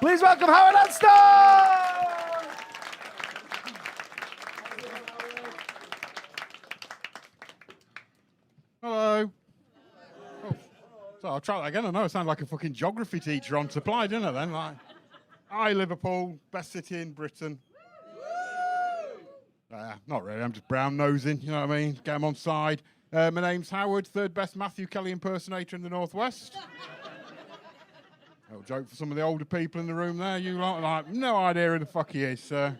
Please welcome Howard Anstock! Hello. Oh, so I'll try that again. I know I sound like a fucking geography teacher on supply, didn't I then? Like, hi, Liverpool, best city in Britain. Not really, I'm just brown nosing, you know what I mean? Get them on side. My name's Howard, third best Matthew Kelly impersonator in the Northwest. Little joke for some of the older people in the room there. You lot are like, no idea who the fuck he is. You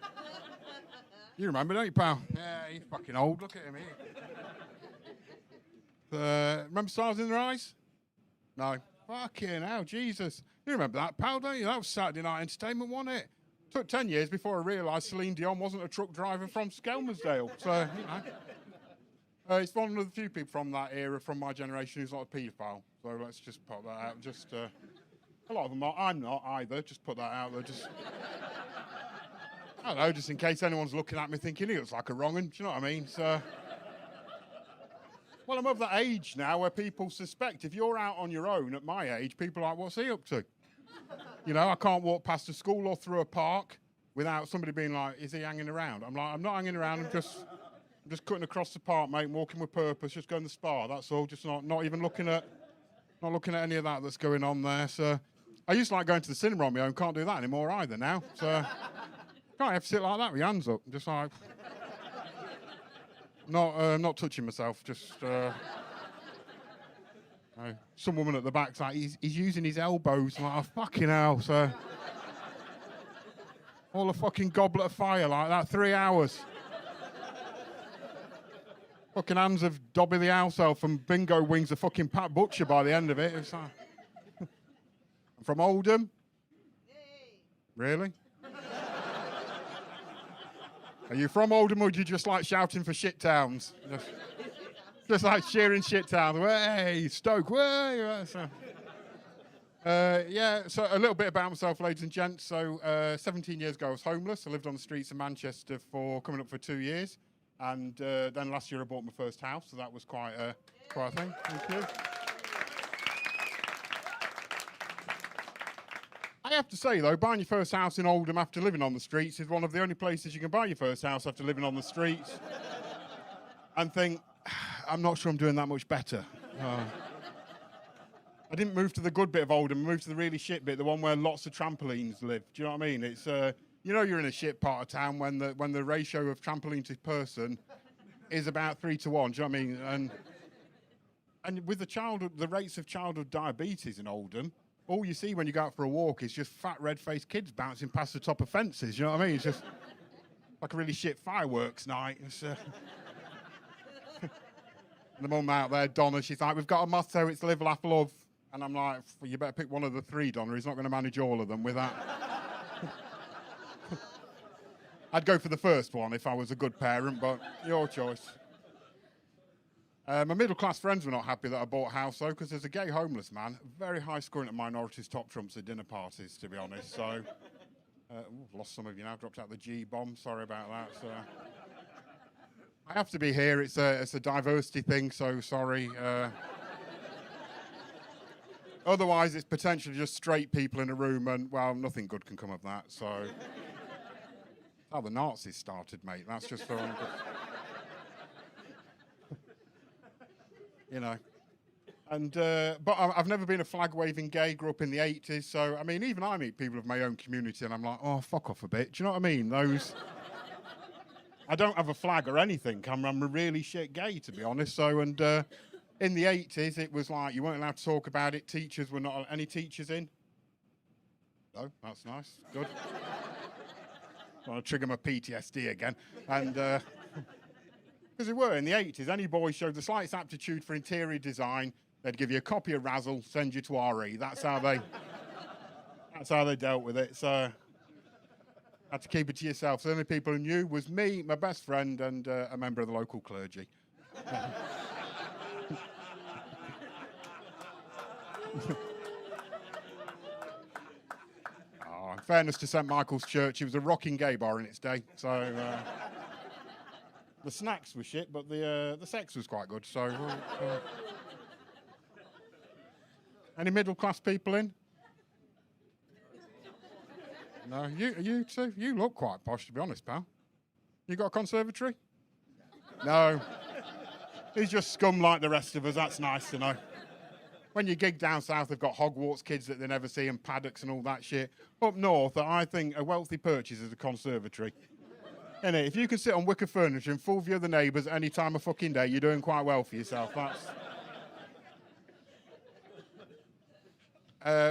remember, don't you, pal? Yeah, he's fucking old. Look at him here. Remember Stars in Their Eyes? No. Fucking hell, Jesus. You remember that, pal, don't you? That was Saturday Night Entertainment, wasn't it? Took 10 years before I realised Celine Dion wasn't a truck driver from Skelmersdale. So, you know. It's one of the few people from that era, from my generation, who's not a paedophile. So let's just put that out. Just a lot of them are. I'm not either. Just put that out there. Just I don't know, just in case anyone's looking at me thinking he looks like a wrong 'un. Do you know what I mean? So, well, I'm of that age now where people suspect if you're out on your own at my age, people are like, what's he up to? You know, I can't walk past a school or through a park without somebody being like, is he hanging around? I'm like, I'm not hanging around. I'm just cutting across the park, mate, walking with purpose, just going to the spa. That's all. Just not even looking at any of that that's going on there. So I used to like going to the cinema on my own. Can't do that anymore either now. So can't have to sit like that with your hands up. Just like not touching myself. Just. Some woman at the back's like, he's using his elbows. I'm like, oh, fucking hell. So, all a fucking goblet of fire like that, 3 hours. Fucking hands of Dobby the House Elf and Bingo Wings, the fucking Pat Butcher by the end of it. It's like, I'm from Oldham. Really? Are you from Oldham or do you just like shouting for shit towns? Just like cheering shit towns. Way, Stoke, way. So a little bit about myself, ladies and gents. So 17 years ago, I was homeless. I lived on the streets of Manchester for coming up for 2 years. And then last year, I bought my first house. So that was quite a thing. Thank you. I have to say, though, buying your first house in Oldham after living on the streets is one of the only places you can buy your first house after living on the streets and think, I'm not sure I'm doing that much better. I didn't move to the good bit of Oldham. I moved to the really shit bit, the one where lots of trampolines live. Do you know what I mean? It's you know you're in a shit part of town when the ratio of trampoline to person is about 3 to 1. Do you know what I mean? And with the rates of childhood diabetes in Oldham, all you see when you go out for a walk is just fat red-faced kids bouncing past the top of fences. You know what I mean? It's just like a really shit fireworks night. It's, And the mum out there, Donna, she's like, we've got a motto, it's live, laugh, love. And I'm like, well, you better pick one of the 3, Donna. He's not going to manage all of them with that. I'd go for the first one if I was a good parent, but your choice. My middle-class friends were not happy that I bought a house, though, because there's a gay homeless man, very high-scoring at minorities, top trumps at dinner parties, to be honest. So, lost some of you now, dropped out the G-bomb. Sorry about that. So. I have to be here. It's a diversity thing, so sorry. Otherwise, it's potentially just straight people in a room, and, well, nothing good can come of that. So, how the Nazis started, mate. That's just for... you know. And but I've never been a flag-waving gay. Grew up in the 80s, so, I mean, even I meet people of my own community, and I'm like, oh, fuck off a bit. Do you know what I mean? Those... I don't have a flag or anything. I'm a really shit gay, to be honest. So, and in the 80s, it was like you weren't allowed to talk about it. Teachers were not... Any teachers in? No, that's nice. Good. I want to trigger my PTSD again. And... because we were in the 80s. Any boy showed the slightest aptitude for interior design, they'd give you a copy of Razzle, send you to RE. That's how they dealt with it. So... had to keep it to yourself. So the only people who knew was me, my best friend, and a member of the local clergy. In fairness to St. Michael's Church, it was a rocking gay bar in its day. So the snacks were shit, but the sex was quite good. So any middle-class people in? No, you too. You look quite posh, to be honest, pal. You got a conservatory? No. He's just scum like the rest of us. That's nice to know. When you gig down south, they've got Hogwarts kids that they never see and paddocks and all that shit. Up north, I think a wealthy purchase is a conservatory. Innit? If you can sit on wicker furniture in full view of the neighbours any time of fucking day, you're doing quite well for yourself. That's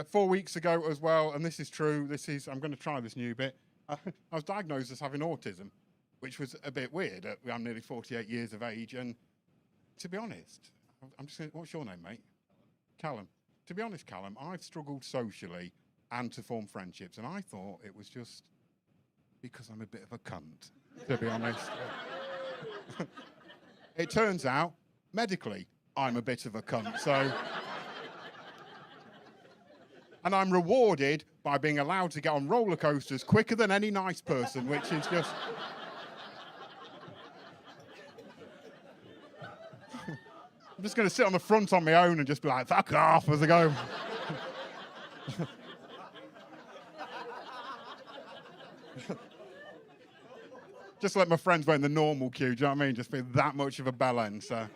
4 weeks ago as well, and this is true. I'm going to try this new bit. I was diagnosed as having autism, which was a bit weird. I'm nearly 48 years of age, and to be honest, what's your name, mate? Callum. To be honest, Callum, I've struggled socially and to form friendships, and I thought it was just because I'm a bit of a cunt, to be honest. It turns out, medically, I'm a bit of a cunt, so... And I'm rewarded by being allowed to get on roller coasters quicker than any nice person, which is just... I'm just going to sit on the front on my own and just be like, fuck off as I go. Just let my friends wait in the normal queue, do you know what I mean? Just be that much of a bellend, so. I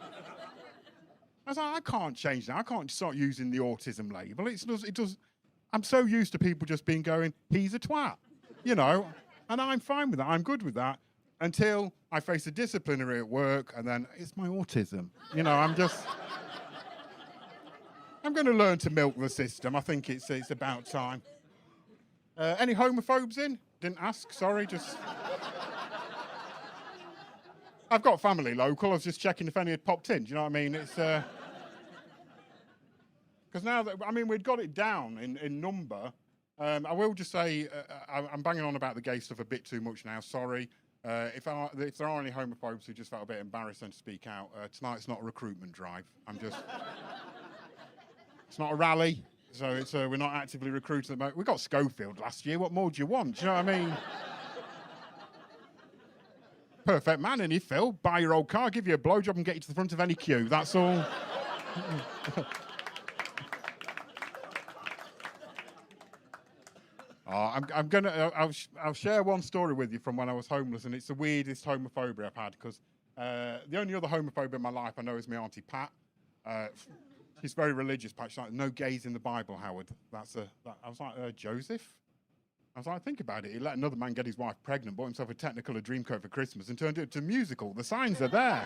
was like, I can't change that. I can't start using the autism label. It does. I'm so used to people just going, he's a twat, you know? And I'm fine with that. I'm good with that. Until I face a disciplinary at work, and then it's my autism. You know, I'm going to learn to milk the system. I think it's about time. Any homophobes in? Didn't ask, sorry, just... I've got family local. I was just checking if any had popped in. Do you know what I mean? It's... Because now that, I mean, we'd got it down in number. I will just say, I'm banging on about the gay stuff a bit too much now, sorry. If there are any homophobes who just felt a bit embarrassed and to speak out, tonight's not a recruitment drive. It's not a rally, so we're not actively recruiting. We got Schofield last year. What more do you want? Do you know what I mean? Perfect man, innit, Phil? Buy your old car, give you a blowjob, and get you to the front of any queue. That's all. I'll share one story with you from when I was homeless, and it's the weirdest homophobia I've had, because the only other homophobia in my life I know is my auntie Pat. She's very religious, Pat. She's like, no gays in the Bible, Howard. I was like, Joseph? I was like, think about it. He let another man get his wife pregnant, bought himself a Technicolor Dreamcoat for Christmas, and turned it into a musical. The signs are there.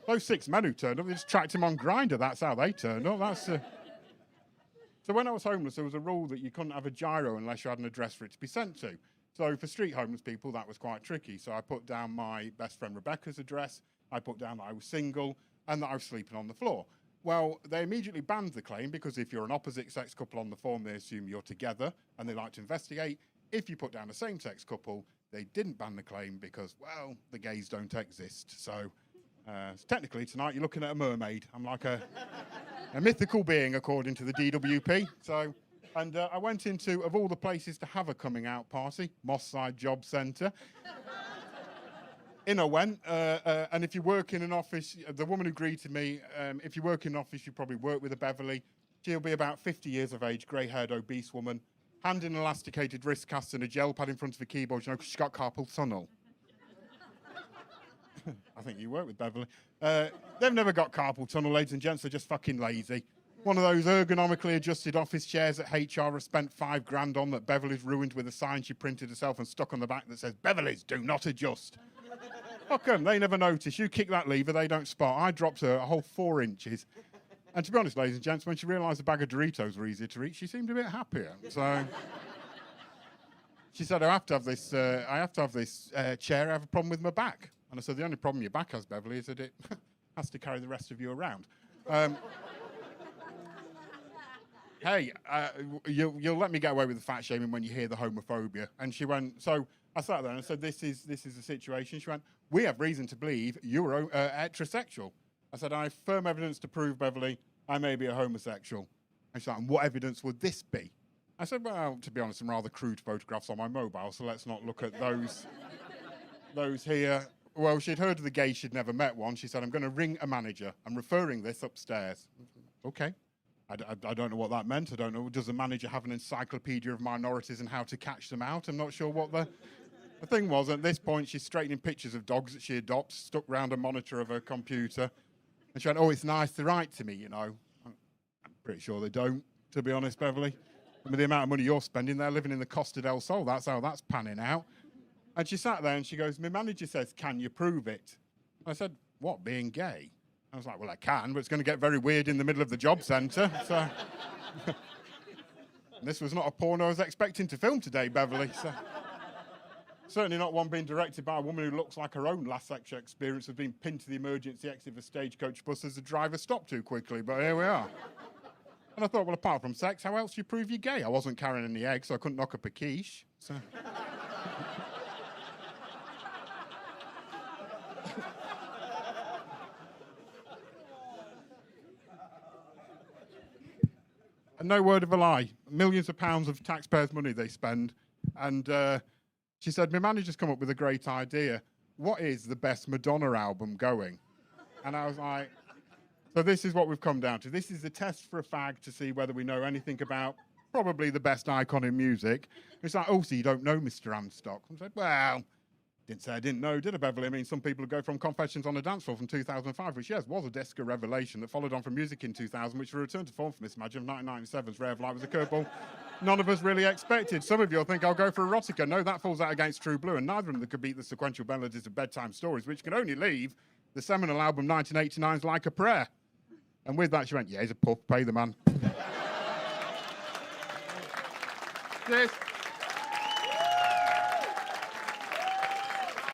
Those 6 men who turned up, they just tracked him on Grindr. That's how they turned up. So when I was homeless, there was a rule that you couldn't have a gyro unless you had an address for it to be sent to. So for street homeless people, that was quite tricky. So I put down my best friend Rebecca's address. I put down that I was single and that I was sleeping on the floor. Well, they immediately banned the claim because if you're an opposite-sex couple on the form, they assume you're together and they like to investigate. If you put down a same-sex couple, they didn't ban the claim because, well, the gays don't exist. So technically tonight you're looking at a mermaid. I'm like a mythical being according to the DWP. So, and I went into, of all the places to have a coming out party, Moss Side Job Centre. In I went, and if you work in an office, the woman who greeted me, if you work in an office, you probably work with a Beverly. She'll be about 50 years of age, grey-haired, obese woman, hand in elasticated wrist cast and a gel pad in front of a keyboard, you know, because she's got carpal tunnel. I think you work with Beverly. They've never got carpal tunnel, ladies and gents. They're just fucking lazy. One of those ergonomically adjusted office chairs that HR has spent $5,000 on that Beverly's ruined with a sign she printed herself and stuck on the back that says, Beverly's do not adjust. Fuck 'em, they never notice. You kick that lever, they don't spot. I dropped her a whole 4 inches. And to be honest, ladies and gents, when she realised a bag of Doritos were easier to reach, she seemed a bit happier. So she said, I have to have this chair. I have a problem with my back. And I said, the only problem your back has, Beverly, is that it has to carry the rest of you around. Hey, you'll let me get away with the fat shaming when you hear the homophobia. And she went, so I sat there and I said, this is the situation. She went, we have reason to believe you're heterosexual. I said, I have firm evidence to prove, Beverly, I may be a homosexual. And she's like, and what evidence would this be? I said, well, to be honest, some rather crude photographs on my mobile, so let's not look at those here. Well, she'd heard of the gay, she'd never met one. She said, I'm going to ring a manager. I'm referring this upstairs. Okay. I don't know what that meant. I don't know. Does the manager have an encyclopedia of minorities and how to catch them out? I'm not sure what the thing was. At this point, she's straightening pictures of dogs that she adopts, stuck round a monitor of her computer. And she went, oh, it's nice to write to me, you know. I'm pretty sure they don't, to be honest, Beverly. I mean, the amount of money you're spending, they're living in the Costa del Sol. That's how that's panning out. And she sat there and she goes, my manager says, can you prove it? I said, what, being gay? I was like, well, I can, but it's going to get very weird in the middle of the job centre. So this was not a porno I was expecting to film today, Beverly. So certainly not one being directed by a woman who looks like her own last sexual experience of being pinned to the emergency exit of a stagecoach bus as the driver stopped too quickly, but here we are. And I thought, well, apart from sex, how else do you prove you're gay? I wasn't carrying any eggs, so I couldn't knock up a quiche. So and no word of a lie, millions of pounds of taxpayers' money they spend. And she said, my manager's come up with a great idea. What is the best Madonna album going? And I was like, so this is what we've come down to. This is a test for a fag to see whether we know anything about probably the best icon in music. It's like, oh, so you don't know Mr. Anstock? I said, well, didn't say I didn't know, did I, Beverly? I mean, some people who go from Confessions on a Dance Floor from 2005, which, yes, was a disco revelation that followed on from Music in 2000, which returned to form for Miss Imagine of 1997's Ray of Light was a curveball none of us really expected. Some of you will think I'll go for erotica. No, that falls out against True Blue, and neither of them could beat the sequential melodies of Bedtime Stories, which can only leave the seminal album 1989's Like a Prayer. And with that, she went, yeah, he's a pup, pay the man. Cheers.